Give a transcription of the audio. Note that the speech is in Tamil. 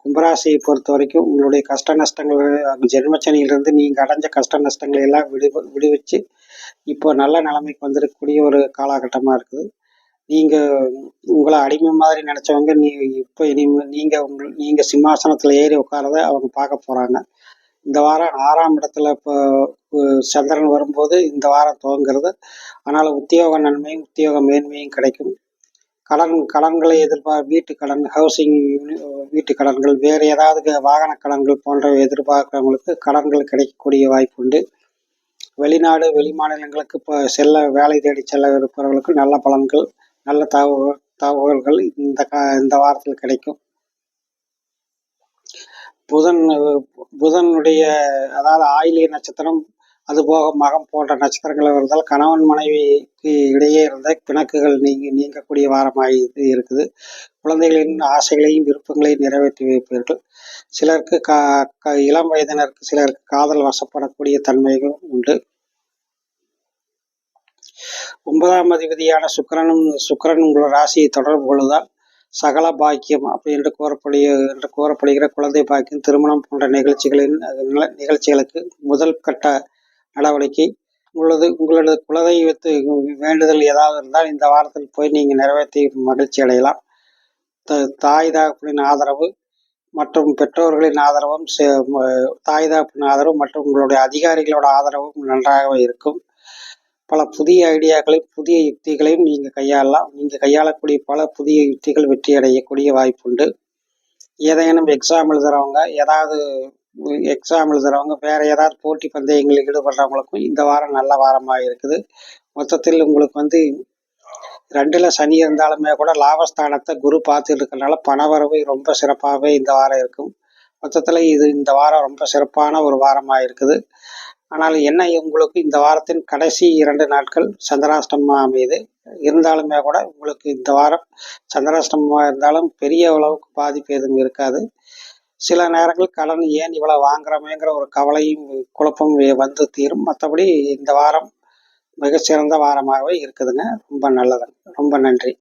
கும்பராசியை பொறுத்த வரைக்கும் உங்களுடைய கஷ்ட நஷ்டங்கள் ஜென்மச்சனியிலிருந்து நீங்கள் அடைஞ்ச கஷ்ட நஷ்டங்களை எல்லாம் விடுவிச்சு இப்போ நல்ல நிலைமைக்கு வந்திருக்கக்கூடிய ஒரு காலகட்டமாக இருக்குது. நீங்கள் உங்களை அடிமை மாதிரி நினச்சவங்க இப்போ நீங்கள் சிம்மாசனத்தில் ஏறி உட்காரத அவங்க பார்க்க போகிறாங்க. இந்த வாரம் 6ஆம் இடத்துல இப்போ சந்திரன் வரும்போது இந்த வாரம் துவங்கிறது. ஆனால் உத்தியோக நன்மையும் உத்தியோக மேன்மையும் கிடைக்கும். கடன்களை வீட்டு கடன், ஹவுசிங், வீட்டு கடன்கள், வேறு ஏதாவது வாகன கடன்கள் போன்றவை எதிர்பார்க்குறவங்களுக்கு கடன்கள் கிடைக்கக்கூடிய வாய்ப்பு உண்டு. வெளிநாடு வெளிமாநிலங்களுக்கு இப்போ வேலை தேடி செல்ல இருப்பவர்களுக்கு நல்ல பலன்கள், நல்ல தகவல்கள் இந்த வாரத்தில் கிடைக்கும். புதனுடைய அதாவது ஆயிலிய நட்சத்திரம், அதுபோக மகம் போன்ற நட்சத்திரங்கள் இருந்தால் கணவன் மனைவிக்கு இடையே இருந்த பிணக்குகள் நீங்கக்கூடிய வாரமாக இருக்குது. குழந்தைகளின் ஆசைகளையும் விருப்பங்களையும் நிறைவேற்றி வைப்பீர்கள். சிலருக்கு இளம் வயதினருக்கு சிலருக்கு காதல் வசப்படக்கூடிய தன்மைகளும் உண்டு. 9ஆம் அதிபதியான சுக்கிரன் உங்கள் ராசியை தொடர்பு கொள்வதால் சகல பாக்கியம் என்று கூறப்படுகிற குழந்தை பாக்கியம், திருமணம் போன்ற நிகழ்ச்சிகளுக்கு முதல் கட்ட நடவடிக்கை உங்களது குலதெய்வத்து வேண்டுதல் ஏதாவது இருந்தால் இந்த வாரத்தில் போய் நீங்கள் நிறைவேற்றி மகிழ்ச்சி அடையலாம். தாய் தகப்பனின் ஆதரவு மற்றும் பெற்றோர்களின் ஆதரவும், தாய் தகப்பனின் ஆதரவு மற்றும் உங்களுடைய அதிகாரிகளோட ஆதரவும் நன்றாகவே இருக்கும். பல புதிய ஐடியாக்களையும் புதிய யுக்திகளையும் நீங்கள் கையாளலாம். நீங்கள் கையாளக்கூடிய பல புதிய யுக்திகள் வெற்றி அடையக்கூடிய வாய்ப்புண்டு. ஏதேனும் எக்ஸாம் எழுதுகிறவங்க வேற ஏதாவது போட்டி பந்தயங்களில் ஈடுபடுறவங்களுக்கும் இந்த வாரம் நல்ல வாரமாக இருக்குது. மொத்தத்தில் உங்களுக்கு 2ல் சனி இருந்தாலுமே கூட லாபஸ்தானத்தை குரு பார்த்துட்டு இருக்கிறதுனால பணவரவு ரொம்ப சிறப்பாகவே இந்த வாரம் இருக்கும். மொத்தத்தில் இந்த வாரம் ரொம்ப சிறப்பான ஒரு வாரமாக இருக்குது. ஆனால் என்ன, உங்களுக்கு இந்த வாரத்தின் கடைசி 2 நாட்கள் சந்திராஷ்டமமாக அமையுது. இருந்தாலுமே கூட உங்களுக்கு இந்த வாரம் சந்திராஷ்டமமாக இருந்தாலும் பெரிய அளவுக்கு பாதிப்பு எதுவும் இருக்காது. சில நேரங்கள் கடன் ஏன் இவ்வளவு வாங்குறோமேங்கிற ஒரு கவலையும் குழப்பம் வந்து தீரும். மற்றபடி இந்த வாரம் மிகச்சிறந்த வாரமாகவே இருக்குதுங்க. ரொம்ப நல்லதுங்க. ரொம்ப நன்றி.